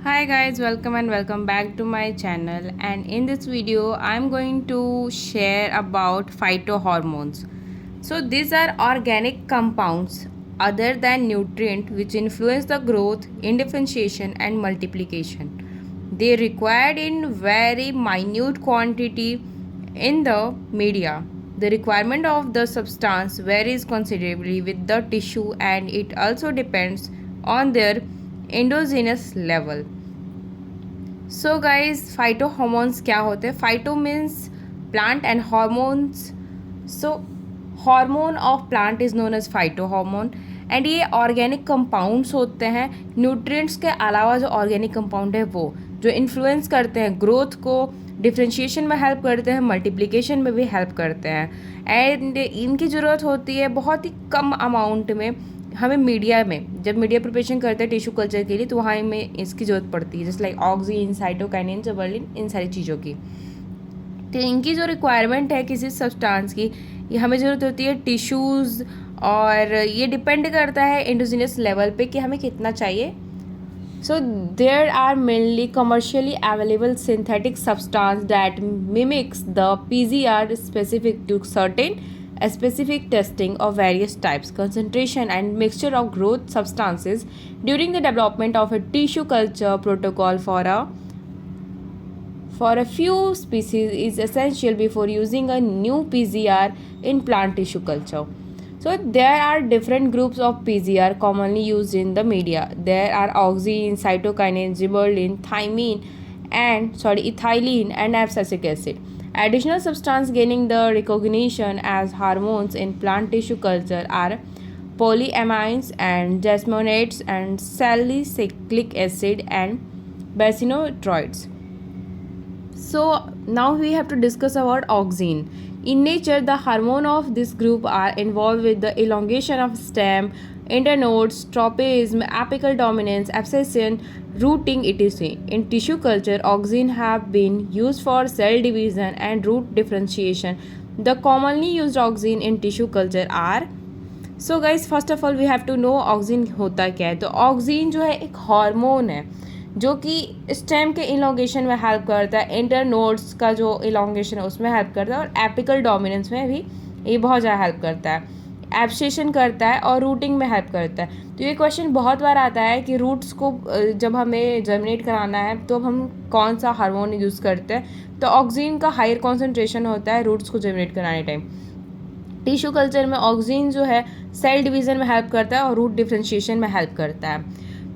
Hi guys, welcome and welcome back to my channel, and in this video I'm going to share about phytohormones. So these are organic compounds other than nutrient which influence the growth, indifferentiation and multiplication. They required in very minute quantity in the media. The requirement of the substance varies considerably with the tissue, and it also depends on their endogenous level. So guys phyto hormones क्या होते हैं? Phyto means plant and hormones. So hormone of plant is known as phyto hormone. And ये organic compounds होते हैं. Nutrients के अलावा जो organic compound है वो जो इन्फ्लुएंस करते हैं ग्रोथ को, डिफ्रेंशिएशन में हेल्प करते हैं, मल्टीप्लिकेशन में भी हेल्प करते हैं. एंड इनकी ज़रूरत होती है बहुत ही कम अमाउंट में. हमें मीडिया में जब मीडिया प्रिपरेशन करते हैं टिश्यू कल्चर के लिए तो वहाँ हमें इसकी ज़रूरत पड़ती है, जैसे लाइक ऑक्सीजन, साइटोकाइनिन, जिबरेलिन, इन सारी चीज़ों की. तो इनकी जो रिक्वायरमेंट है किसी सब्सटेंस की, ये हमें ज़रूरत होती है टिश्यूज़, और ये डिपेंड करता है एंडोजिनस लेवल पे कि हमें कितना चाहिए. So there are mainly commercially available synthetic substance that mimics the PGR specific to certain specific testing of various types, concentration and mixture of growth substances during the development of a tissue culture protocol for a few species is essential before using a new PGR in plant tissue culture. So there are different groups of PGR commonly used in the media. There are auxin, cytokinin, gibberellin, ethylene and abscisic acid. Additional substances gaining the recognition as hormones in plant tissue culture are polyamines and jasmonate and salicylic acid and basinotioids. So now we have to discuss about auxin. In nature, the hormone of this group are involved with the elongation of stem, internodes, tropism, apical dominance, abscission, rooting, etc. In tissue culture, auxin have been used for cell division and root differentiation. The commonly used auxin in tissue culture are. So guys first of all we have to know oxygen होता क्या है. तो oxygen जो है एक hormone है जो कि स्टेम के इलोंगेशन में हेल्प करता है, इंटरनोड्स का जो इलोंगेशन है उसमें हेल्प करता है, और एपिकल डोमिनेंस में भी ये बहुत ज़्यादा हेल्प करता है, एब्सेशन करता है और रूटिंग में हेल्प करता है. तो ये क्वेश्चन बहुत बार आता है कि रूट्स को जब हमें जर्मिनेट कराना है तो हम कौन सा हार्मोन यूज़ करते हैं. तो ऑक्सीजन का हायर कॉन्सेंट्रेशन होता है रूट्स को जर्मिनेट कराने टाइम. टिश्यू कल्चर में ऑक्सीजन जो है सेल डिवीज़न में हेल्प करता है और रूट डिफ्रेंशिएशन में हेल्प करता है.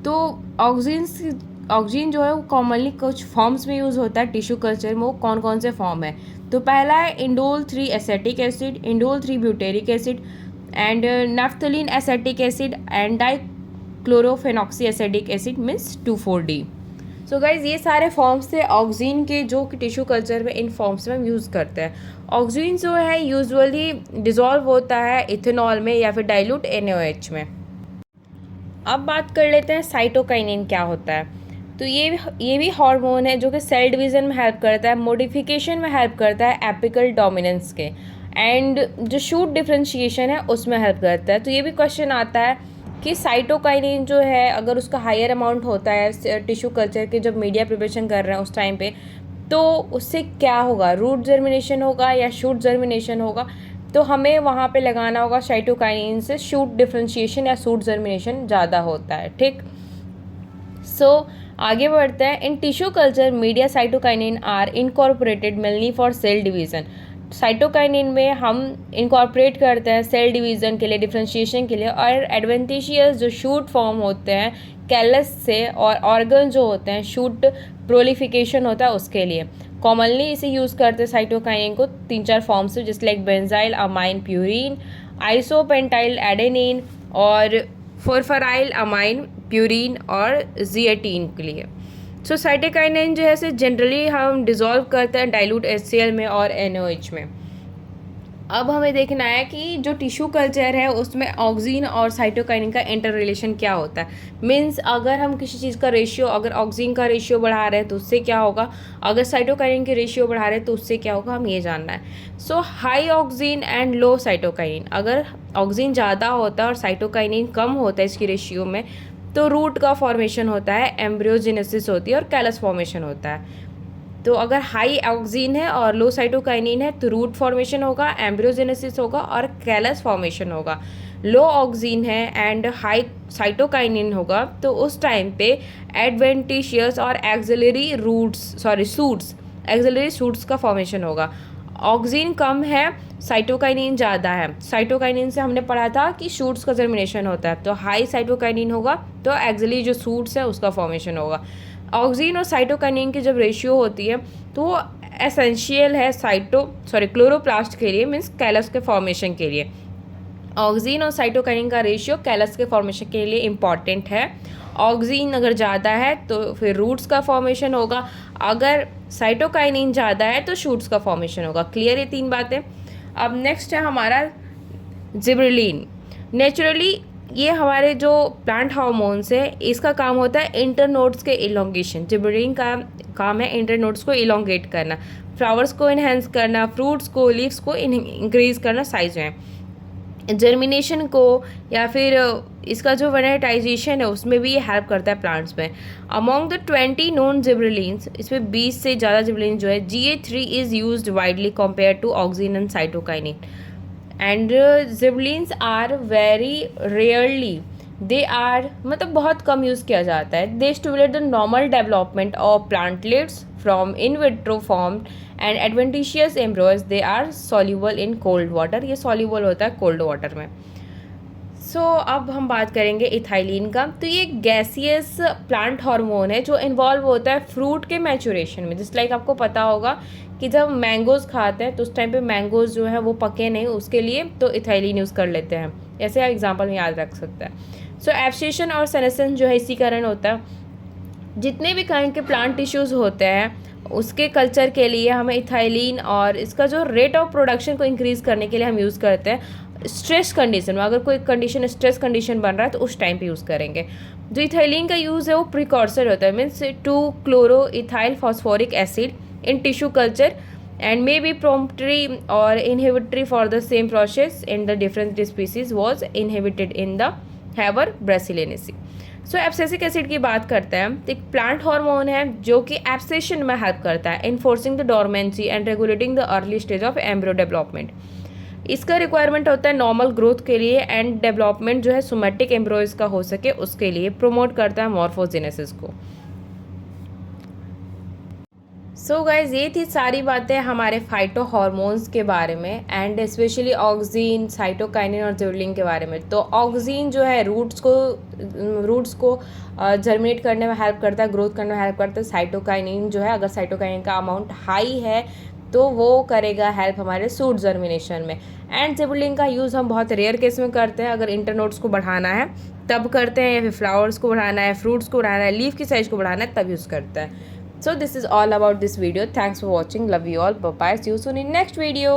तो ऑक्सीजन जो है वो कॉमनली कुछ फॉर्म्स में यूज़ होता है टिश्यू कल्चर में. वो कौन कौन से फॉर्म है? तो पहला है indole 3 acetic acid, indole 3 butyric acid and naphthalene acetic acid and dichlorophenoxy acidic acid means 2,4-D. So guys ये सारे फॉर्म्स थे ऑक्सीजन के जो कि टिश्यू कल्चर में इन फॉर्म्स में हम यूज़ करते हैं. ऑक्सीजन जो है यूजुअली डिज़ोल्व होता है इथेनॉल में या फिर डाइल्यूट NaOH में. अब बात कर लेते हैं साइटोकाइनिन क्या होता है. तो ये भी हार्मोन है जो कि सेल डिवीज़न में हेल्प करता है, मॉडिफिकेशन में हेल्प करता है एपिकल डोमिनेंस के, एंड जो शूट डिफ्रेंशिएशन है उसमें हेल्प करता है. तो ये भी क्वेश्चन आता है कि साइटोकाइनिन जो है अगर उसका हायर अमाउंट होता है टिश्यू कल्चर के जब मीडिया प्रिपरेशन कर रहे हैं उस टाइम पे, तो उससे क्या होगा? रूट जर्मिनेशन होगा या शूट जर्मिनेशन होगा? तो हमें वहाँ पे लगाना होगा साइटोकाइनिन से शूट डिफ्रेंशिएशन या शूट जर्मिनेशन ज़्यादा होता है. ठीक. सो आगे बढ़ते हैं. In tissue culture media cytokinin are incorporated mainly for cell division. Cytokinin में हम इनकॉर्पोरेट करते हैं सेल डिवीज़न के लिए, डिफ्रेंशिएशन के लिए, और एडवेंटिशियस जो शूट फॉर्म होते हैं कैलस से, और ऑर्गन जो होते हैं शूट प्रोलिफिकेशन होता है उसके लिए. कॉमनली इसे यूज़ करते हैं साइटोकाइनिन को 3-4 फॉर्म से, जैसे like benzyl amine purine, isopentyl adenine और फोरफराइल अमाइन प्यूरिन और जिएटीन के लिए. सो साइटोकाइनिन जो है इसे जनरली हम डिज़ोल्व करते हैं डाइल्यूट HCl में और NaOH में. अब हमें देखना है कि जो टिश्यू कल्चर है उसमें ऑक्सीजन और साइटोकाइनिन का इंटर रिलेशन क्या होता है. मीन्स अगर हम किसी चीज़ का रेशियो, अगर ऑक्सीजन का रेशियो बढ़ा रहे हैं तो उससे क्या होगा, अगर साइटोकाइनिन के रेशियो बढ़ा रहे हैं तो उससे क्या होगा, हम ये जानना है. So high oxygen and low cytokinin, अगर ऑक्सीजन ज़्यादा होता है और साइटोकाइनिन कम होता है इसकी रेशियो में, तो रूट का फॉर्मेशन होता है, एम्ब्रियोजेनेसिस होती है और कैलस फॉर्मेशन होता है। तो अगर हाई ऑक्सीन है और लो साइटोकाइनिन है तो रूट फॉर्मेशन होगा, एम्ब्रियोजेनेसिस होगा और कैलस फॉर्मेशन होगा। लो ऑक्सीन है एंड हाई साइटोकाइनिन होगा तो उस टाइम पे एडवेंटिशियस और एक्सिलरी सूट्स का फॉर्मेशन होगा। ऑक्सीन कम है, साइटोकाइनिन ज़्यादा है। साइटोकाइनिन से हमने पढ़ा था कि शूट्स का जर्मिनेशन होता है, तो हाई साइटोकाइनिन होगा तो एक्सिलरी जो सूट्स है उसका फॉर्मेशन होगा। ऑक्सीन और साइटोकाइनिन की जब रेशियो होती है तो वो एसेंशियल है क्लोरोप्लास्ट के लिए, मीन्स कैलस के फॉर्मेशन के लिए। ऑक्सीन और साइटोकाइनिन का रेशियो कैलस के फॉर्मेशन के लिए इम्पॉर्टेंट है। ऑक्सीन अगर ज़्यादा है तो फिर रूट्स का फॉर्मेशन होगा, अगर साइटोकाइनिन ज़्यादा है तो शूट्स का फॉर्मेशन होगा। क्लियर है 3 बातें। अब नेक्स्ट है हमारा जिबरेलिन। नेचुरली ये हमारे जो प्लांट हार्मोन्स है इसका काम होता है इंटरनोड्स के इलोंगेशन। जिबरेलिन का काम है इंटरनोड्स को इलोंगेट करना, फ्लावर्स को इन्हेंस करना, फ्रूट्स को, लीव्स को इंक्रीज करना साइज में, जर्मिनेशन को या फिर इसका जो वेनेटाइजेशन है उसमें भी ये हेल्प करता है प्लांट्स में। अमॉन्ग द 20 नोन जिबरेलिन्स, इसमें 20 से ज़्यादा जिबरेलिन जो है, GA3 is used widely compare to auxin and cytokinin and gibberellins are very rarely, they are मतलब बहुत कम यूज़ किया जाता है। They stimulate the normal development of plantlets from in vitro form and adventitious embryos. They are soluble in cold water, ये soluble होता है cold water में। अब हम बात करेंगे इथाइलिन का। तो ये गैसियस प्लांट हार्मोन है जो इन्वॉल्व होता है फ्रूट के मैचुरेशन में। जस्ट लाइक आपको पता होगा कि जब मैंगोज़ खाते हैं तो उस टाइम पे मैंगोज़ जो है वो पके नहीं, उसके लिए तो इथाइलिन यूज़ कर लेते हैं। ऐसे एग्जाम्पल में याद रख सकते हैं। एब्सेशन और सेनेसेंस जो है इसी कारण होता है। जितने भी काइंड के प्लांट टिश्यूज़ होते हैं उसके कल्चर के लिए हमें इथाइलिन और इसका जो रेट ऑफ प्रोडक्शन को इंक्रीज़ करने के लिए हम यूज़ करते हैं। स्ट्रेस कंडीशन में, अगर कोई कंडीशन स्ट्रेस कंडीशन बन रहा है तो उस टाइम पे यूज़ करेंगे। जो इथाइलिन का यूज़ है वो प्रिकॉर्सर होता है, means 2 chloro-ethyl phosphoric acid in tissue culture and may be promptory or inhibitory for the same process in the different species was inhibited in the Haber brasiliensis। Abscisic acid की बात करते हैं तो एक प्लांट हार्मोन है जो कि abscission में हेल्प करता है, enforcing the dormancy and regulating the early stage of embryo development. इसका रिक्वायरमेंट होता है नॉर्मल ग्रोथ के लिए एंड डेवलपमेंट जो है सोमैटिक एम्ब्रियोज का हो सके उसके लिए, प्रमोट करता है मॉर्फोजेनेसिस को। गाइज ये थी सारी बातें हमारे फाइटो हार्मोन्स के बारे में एंड स्पेशली ऑक्सीन, साइटोकाइनिन और जिबरेलिन के बारे में। तो ऑक्सीन जो है रूट्स को जर्मिनेट करने में हेल्प करता है, ग्रोथ करने में हेल्प करता है। साइटोकाइनिन जो है, अगर साइटोकाइनिन का अमाउंट हाई है तो वो करेगा हेल्प हमारे सूट जर्मिनेशन में। एंड जिबरेलिन का यूज़ हम बहुत रेयर केस में करते हैं, अगर इंटरनोड्स को बढ़ाना है तब करते हैं, या फिर फ्लावर्स को बढ़ाना है, फ्रूट्स को बढ़ाना है, लीफ की साइज को बढ़ाना है तब यूज़ करते हैं। So this is all about this video. Thanks for watching. Love you all. Bye bye. See you soon in next video.